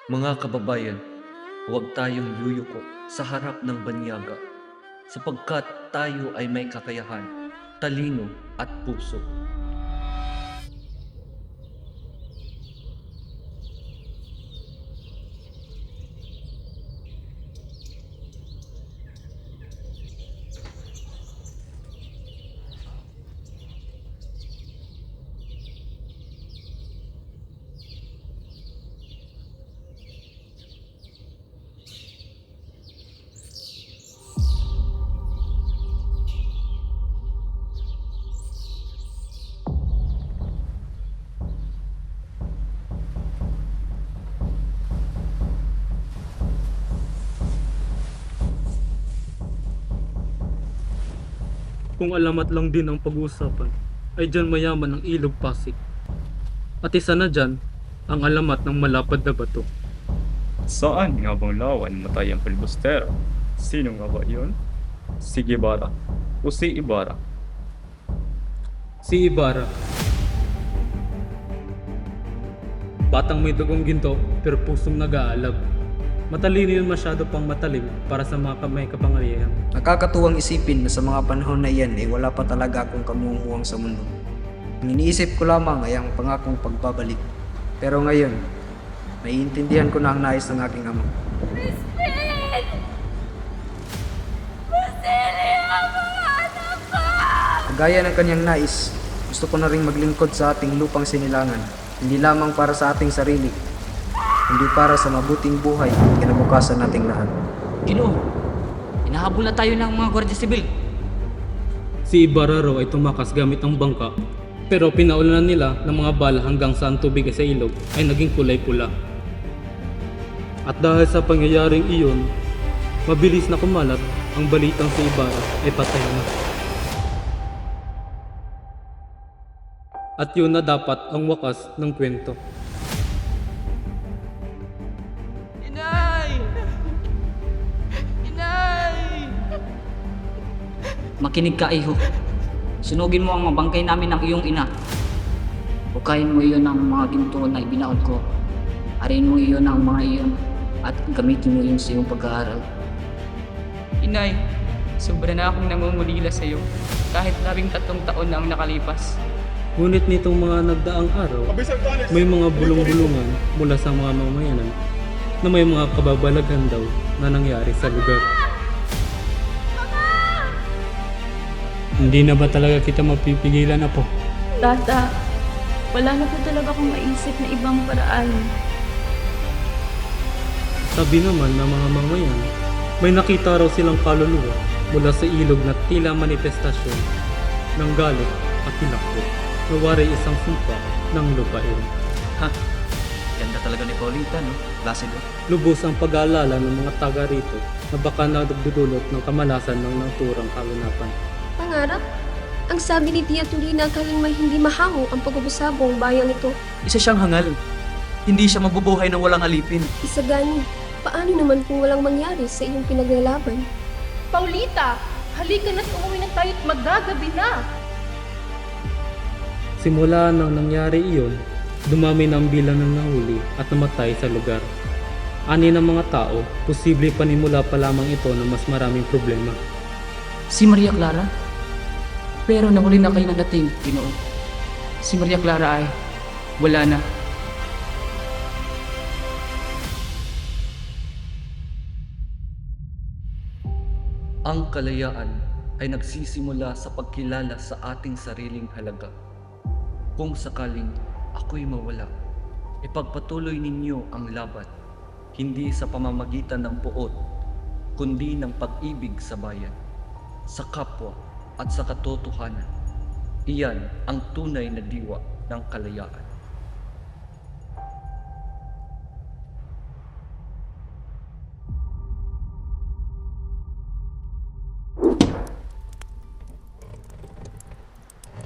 Mga kababayan, huwag tayong yuyuko sa harap ng banyaga sapagkat tayo ay may kakayahan, talino at puso. Kung alamat lang din ang pag-uusapan, ay dyan mayaman ang ilog Pasig. At isa na dyan, ang alamat ng malapad na bato. Saan nga bang lawan matay ang filibustero? Sino nga ba yun? Si Guevara o si Ibarra? Si Ibarra. Batang may dugong ginto, pero pusong nag-aalab. Matalino yun masyado pang matalim para sa mga kamay kapangyarihan. Nakakatuwang isipin na sa mga panahon na iyan wala pa talaga akong kamuhuang sa mundo. Ang iniisip ko lamang ay ang pangakong pagbabalik. Pero ngayon, naiintindihan ko na ang nais ng aking ama. Kagaya ng kanyang nais, gusto ko na ring maglingkod sa ating lupang sinilangan, hindi lamang para sa ating sarili, hindi para sa mabuting buhay at kinabukasan nating lahat. Ginoo, hinahabol na tayo ng mga Gwardiya Sibil. Si Ibarra raw ay tumakas gamit ang bangka, pero pinaulanan nila ng mga bala hanggang sa ang tubig sa ilog ay naging kulay pula. At dahil sa pangyayaring iyon, mabilis na kumalat ang balitang si Ibarra ay patay na. At yun na dapat ang wakas ng kwento. Inay! Inay! Makinig ka, iho. Sunugin mo ang mga bangkay namin ng iyong ina. Bukayin mo iyon ng mga ginto na ibinaon ko. Ariin mo iyon ng mga iyon at gamitin mo iyon sa iyong pag-aaral. Inay, sobra na akong nangungulila sa iyo kahit 13 taon na ang nakalipas. Ngunit nitong mga nagdaang araw, may mga bulong-bulungan mula sa mga mamayanan na may mga kababalaghan daw na nangyari sa lugar. Hindi na ba talaga kita mapipigilan, Apo? Tata, wala na po talaga akong maisip na ibang paraan. Sabi naman ng mga mamayan, may nakita raw silang kaluluwa mula sa ilog na tila manifestasyon ng galit at tinakbo na wari isang sumpa ng lupain. Ganda talaga ni Paulita, no? Klase no? Lubos ang pag-aalala ng mga taga rito na baka nagdudulot ng kamalasan ng naturang kaganapan. Pangarap? Ang sabi ni Tia Tulina kaling may hindi mahango ang pag-ubusabong bayang ito. Isa siyang hangal. Hindi siya mabubuhay ng walang alipin. Isagani, paano naman kung walang mangyari sa iyong pinaglalaban? Paulita, halika na't umuwi na tayo't magagabi na. Simula nang nangyari iyon, dumami na ang bilang ng nahuli at namatay sa lugar. Ani ng mga tao, posible panimula pa lamang ito ng mas maraming problema. Si Maria Clara? Pero nahuli na kayo ng dating, Ginoo. Si Maria Clara ay wala na. Ang kalayaan ay nagsisimula sa pagkilala sa ating sariling halaga. Kung sakaling ako'y mawala, ipagpatuloy ninyo ang laban, hindi sa pamamagitan ng puot, kundi ng pag-ibig sa bayan, sa kapwa at sa katotohanan. Iyan ang tunay na diwa ng kalayaan.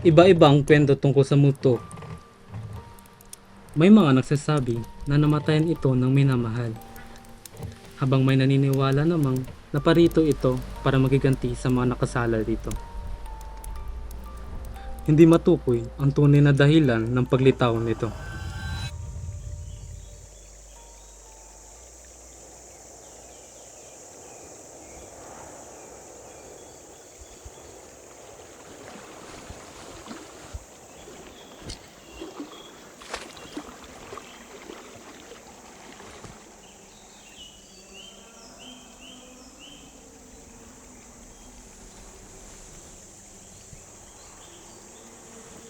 Iba-iba ang kwento tungkol sa multo. May mga nagsasabi na namatayan ito ng minamahal, habang may naniniwala namang naparito ito para magiganti sa mga nakasala dito. Hindi matukoy ang tunay na dahilan ng paglitaw nito.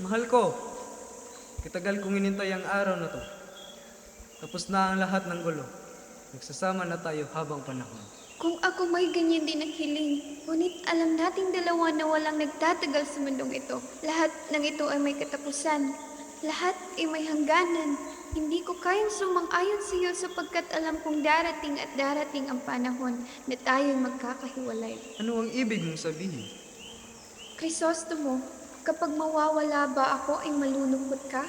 Mahal ko, kitagal kong inintay ang araw na to. Tapos na ang lahat ng gulo. Nagsasama na tayo habang panahon. Kung ako may ganyan din ang hiling, ngunit alam nating dalawa na walang nagtatagal sa mundong ito. Lahat ng ito ay may katapusan. Lahat ay may hangganan. Hindi ko kayang sumang-ayon sa iyo sapagkat alam kong darating at darating ang panahon na tayo'y magkakahiwalay. Ano ang ibig mong sabihin? Crisostomo, kapag mawawala ba ako ay malulungkot ka?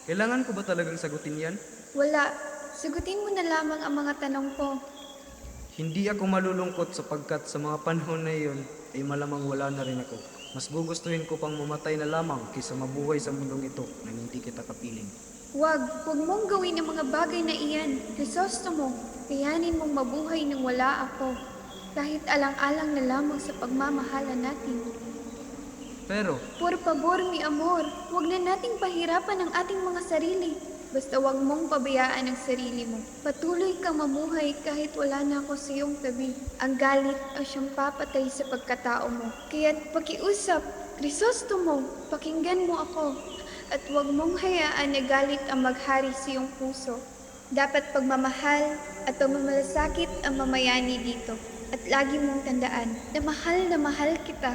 Kailangan ko ba talagang sagutin yan? Wala. Sagutin mo na lamang ang mga tanong ko. Hindi ako malulungkot sapagkat sa mga panahon na iyon ay malamang wala na rin ako. Mas gugustuhin ko pang mamatay na lamang kaysa mabuhay sa mundong ito nang hindi kita kapiling. Huwag mong gawin ang mga bagay na iyan. Crisostomo, kayanin mong mabuhay nang wala ako. Kahit alang-alang na lamang sa pagmamahalan natin. Pero, Por favor, mi amor, huwag na nating pahirapan ang ating mga sarili. Basta huwag mong pabayaan ang sarili mo. Patuloy kang mamuhay kahit wala na ako sa iyong tabi. Ang galit ay siyang papatay sa pagkatao mo. Kaya't pakiusap, Crisostomo, pakinggan mo ako. At huwag mong hayaan na galit ang maghari sa iyong puso. Dapat pagmamahal at pagmamalasakit ang mamayani dito. At lagi mong tandaan na mahal kita.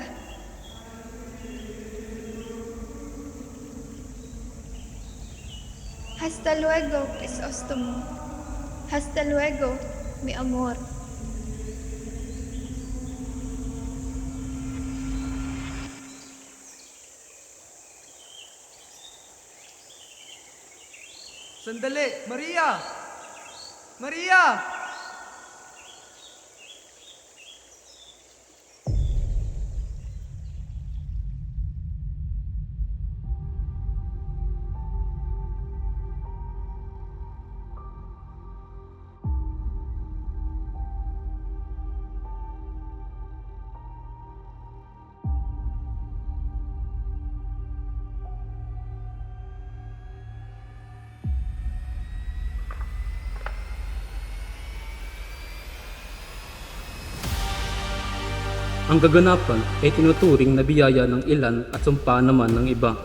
Hasta luego, Crisostomo. Hasta luego, mi amor. sandali! Maria! Maria! Ang kaganapan ay tinuturing na biyaya ng ilan at sumpa naman ng iba.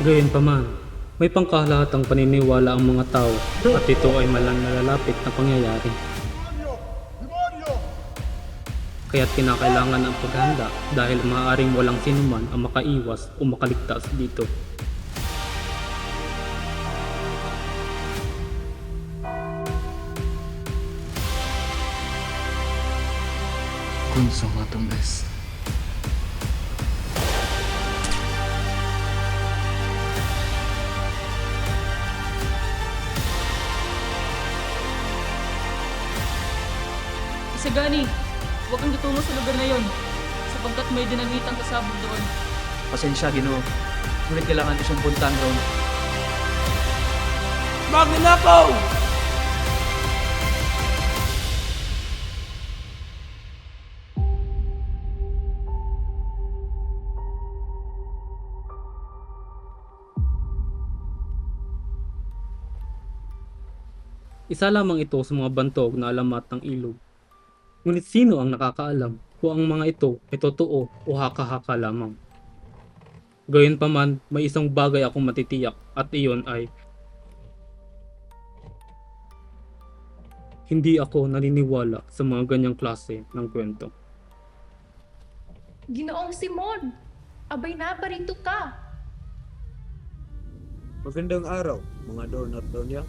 Gayunpaman, may pangkalahatang paniniwala ang mga tao at ito ay malang nalalapit na pangyayari. Kaya't kinakailangan ang paghanda dahil maaaring walang sinuman ang makaiwas o makaligtas dito. Kung sa matumbes. Isagani, huwag kang tutungo sa lugar na yon, sapagkat may dinagitang kasabog doon. Pasensya, Ginoo. Ngunit kailangan ko siyang puntahan doon. Magnanakaw! Isa lamang ito sa mga bantog na alamat ng ilog. Ngunit sino ang nakakaalam kung ang mga ito ay totoo o haka-haka lamang? Gayunpaman, may isang bagay akong matitiyak at iyon ay hindi ako naniniwala sa mga ganyang klase ng kwento. Ginoong Simon, abay naparito ka. Magandang araw, mga Don at Donya.